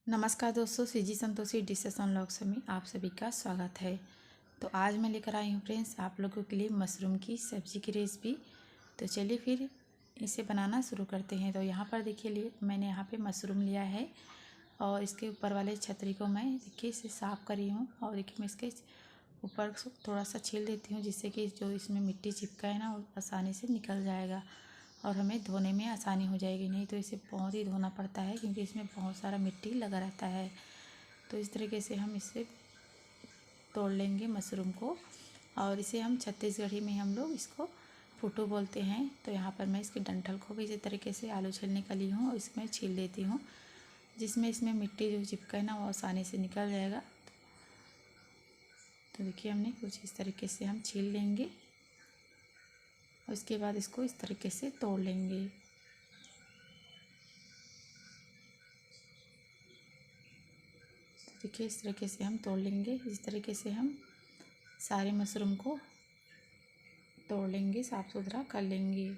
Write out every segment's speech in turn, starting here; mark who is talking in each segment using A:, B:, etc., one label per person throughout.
A: नमस्कार दोस्तों, CG Santoshi dishes on vlogs में आप सभी का स्वागत है। तो आज मैं लेकर आई हूँ फ्रेंड्स आप लोगों के लिए मशरूम की सब्ज़ी की रेसिपी। तो चलिए फिर इसे बनाना शुरू करते हैं। तो यहाँ पर देखिए मैंने यहाँ पे मशरूम लिया है और इसके ऊपर वाले छतरी को मैं देखिए इसे साफ़ करी हूँ। और देखिए मैं इसके ऊपर थोड़ा सा छील देती हूँ, जिससे कि जो इसमें मिट्टी चिपका है ना वो आसानी से निकल जाएगा और हमें धोने में आसानी हो जाएगी। नहीं तो इसे बहुत ही धोना पड़ता है क्योंकि इसमें बहुत सारा मिट्टी लगा रहता है। तो इस तरीके से हम इसे तोड़ लेंगे मशरूम को। और इसे हम छत्तीसगढ़ी में हम लोग इसको फुटू बोलते हैं। तो यहाँ पर मैं इसके डंठल को भी इसी तरीके से आलू छीलने का ली हूँ और इसमें छील देती हूँ, जिसमें इसमें मिट्टी जो चिपका है ना वो आसानी से निकल जाएगा। तो देखिए हमने कुछ इस तरीके से हम छील लेंगे और उसके बाद इसको इस तरीके से तोड़ लेंगे। देखिए इस तरीके से हम तोड़ लेंगे। इस तरीके से हम सारे मशरूम को तोड़ लेंगे, साफ़ सुथरा कर लेंगे।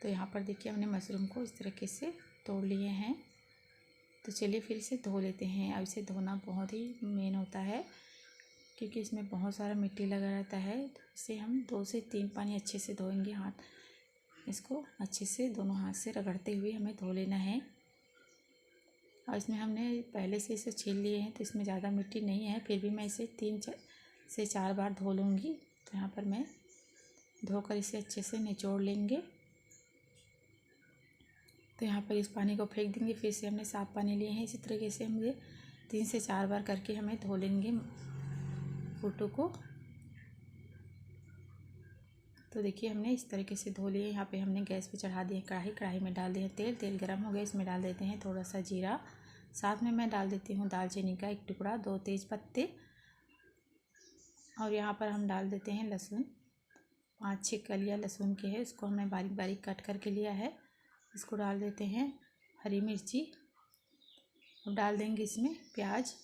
A: तो यहाँ पर देखिए हमने मशरूम को इस तरीके से तोड़ लिए हैं। तो चलिए फिर इसे धो लेते हैं। अब इसे धोना बहुत ही मेन होता है क्योंकि इसमें बहुत सारा मिट्टी लगा रहता है। तो इसे हम 2 से 3 पानी अच्छे से धोएंगे। इसको अच्छे से दोनों हाथ से रगड़ते हुए हमें धो लेना है। और इसमें हमने पहले से इसे छील लिए हैं तो इसमें ज़्यादा मिट्टी नहीं है, फिर भी मैं इसे 3 से 4 बार धो लूँगी। तो यहाँ पर मैं धोकर इसे अच्छे से निचोड़ लेंगे। तो यहाँ पर इस पानी को फेंक देंगे। फिर से हमने साफ़ पानी लिए हैं। इसी तरीके से हम ये 3 से 4 बार करके हमें धो लेंगे फुटू को। तो देखिए हमने इस तरीके से धो लिए। यहाँ पे हमने गैस पे चढ़ा दिए कढ़ाई में डाल दिए तेल गर्म हो गया। इसमें डाल देते हैं थोड़ा सा जीरा, साथ में मैं डाल देती हूँ दालचीनी का 1 टुकड़ा, 2 तेज पत्ते और यहाँ पर हम डाल देते हैं लहसुन। 5-6 कलियाँ लहसुन के है, इसको हमने बारीक बारीक कट करके लिया है। इसको डाल देते हैं। हरी मिर्ची, अब डाल देंगे इसमें प्याज।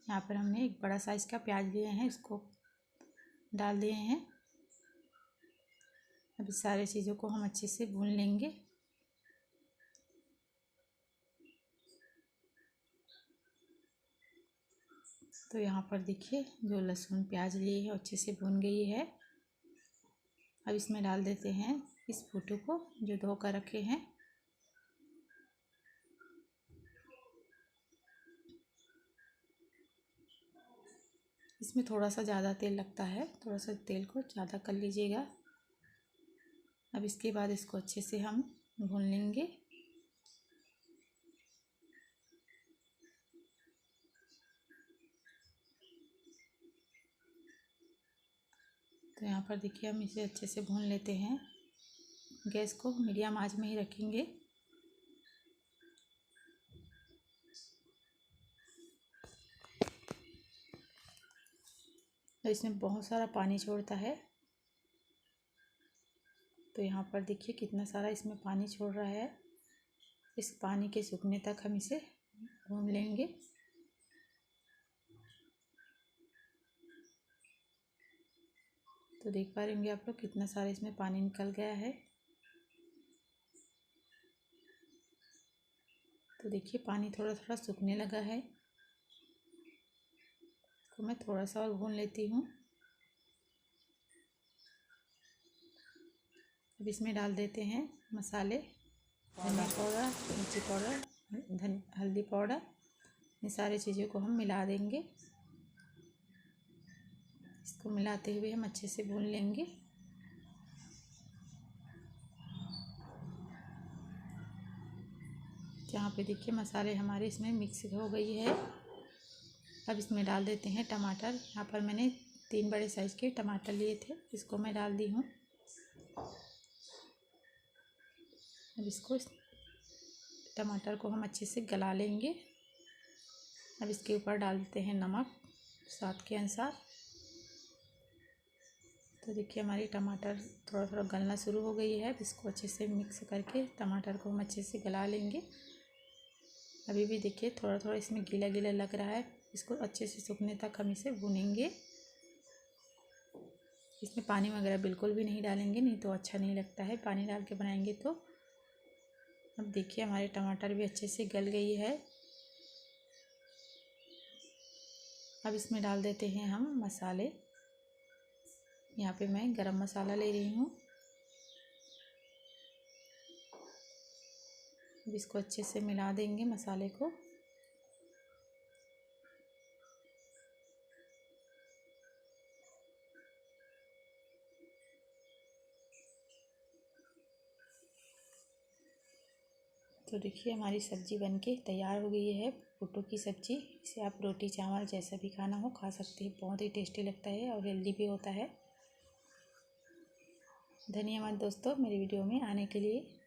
A: यहाँ पर हमने एक बड़ा साइज़ का प्याज लिए हैं, इसको डाल दिए हैं। अब इस सारे चीज़ों को हम अच्छे से भून लेंगे। तो यहाँ पर देखिए जो लहसुन प्याज लिए है अच्छे से भून गई है। अब इसमें डाल देते हैं इस फुटू को जो धो कर रखे हैं। इसमें थोड़ा सा ज़्यादा तेल लगता है, थोड़ा सा तेल को ज़्यादा कर लीजिएगा। अब इसके बाद इसको अच्छे से हम भून लेंगे। तो यहाँ पर देखिए हम इसे अच्छे से भून लेते हैं। गैस को मीडियम आंच में ही रखेंगे। तो इसमें बहुत सारा पानी छोड़ता है। तो यहाँ पर देखिए कितना सारा इसमें पानी छोड़ रहा है। इस पानी के सूखने तक हम इसे भून लेंगे। तो देख पा रहे होंगे आप लोग कितना सारा इसमें पानी निकल गया है। तो देखिए पानी थोड़ा थोड़ा सूखने लगा है। तो मैं थोड़ा सा और भून लेती हूँ। अब इसमें डाल देते हैं मसाले, धनिया पाउडर, मिर्ची पाउडर, हल्दी पाउडर। ये सारी चीज़ों को हम मिला देंगे। इसको मिलाते हुए हम अच्छे से भून लेंगे। यहाँ पे देखिए मसाले हमारे इसमें मिक्स हो गई है। अब इसमें डाल देते हैं टमाटर। यहाँ पर मैंने 3 बड़े साइज़ के टमाटर लिए थे, इसको मैं डाल दी हूँ। अब इसको टमाटर को हम अच्छे से गला लेंगे। अब इसके ऊपर डाल देते हैं नमक स्वाद के अनुसार। तो देखिए हमारी टमाटर थोड़ा थोड़ा गलना शुरू हो गई है। अब इसको अच्छे से मिक्स करके टमाटर को हम अच्छे से गला लेंगे। अभी भी देखिए थोड़ा थोड़ा इसमें गीला गीला लग रहा है। इसको अच्छे से सूखने तक हम इसे भूनेंगे। इसमें पानी वगैरह बिल्कुल भी नहीं डालेंगे, नहीं तो अच्छा नहीं लगता है। पानी डाल के बनाएंगे तो अब देखिए हमारे टमाटर भी अच्छे से गल गई है। अब इसमें डाल देते हैं हम मसाले। यहाँ पे मैं गरम मसाला ले रही हूँ। अब इसको अच्छे से मिला देंगे मसाले को। तो देखिए हमारी सब्ज़ी बनके तैयार हो गई है, पुट्टू की सब्ज़ी। इसे आप रोटी चावल जैसा भी खाना हो खा सकते हैं। बहुत ही टेस्टी लगता है और हेल्दी भी होता है। धन्यवाद दोस्तों मेरी वीडियो में आने के लिए।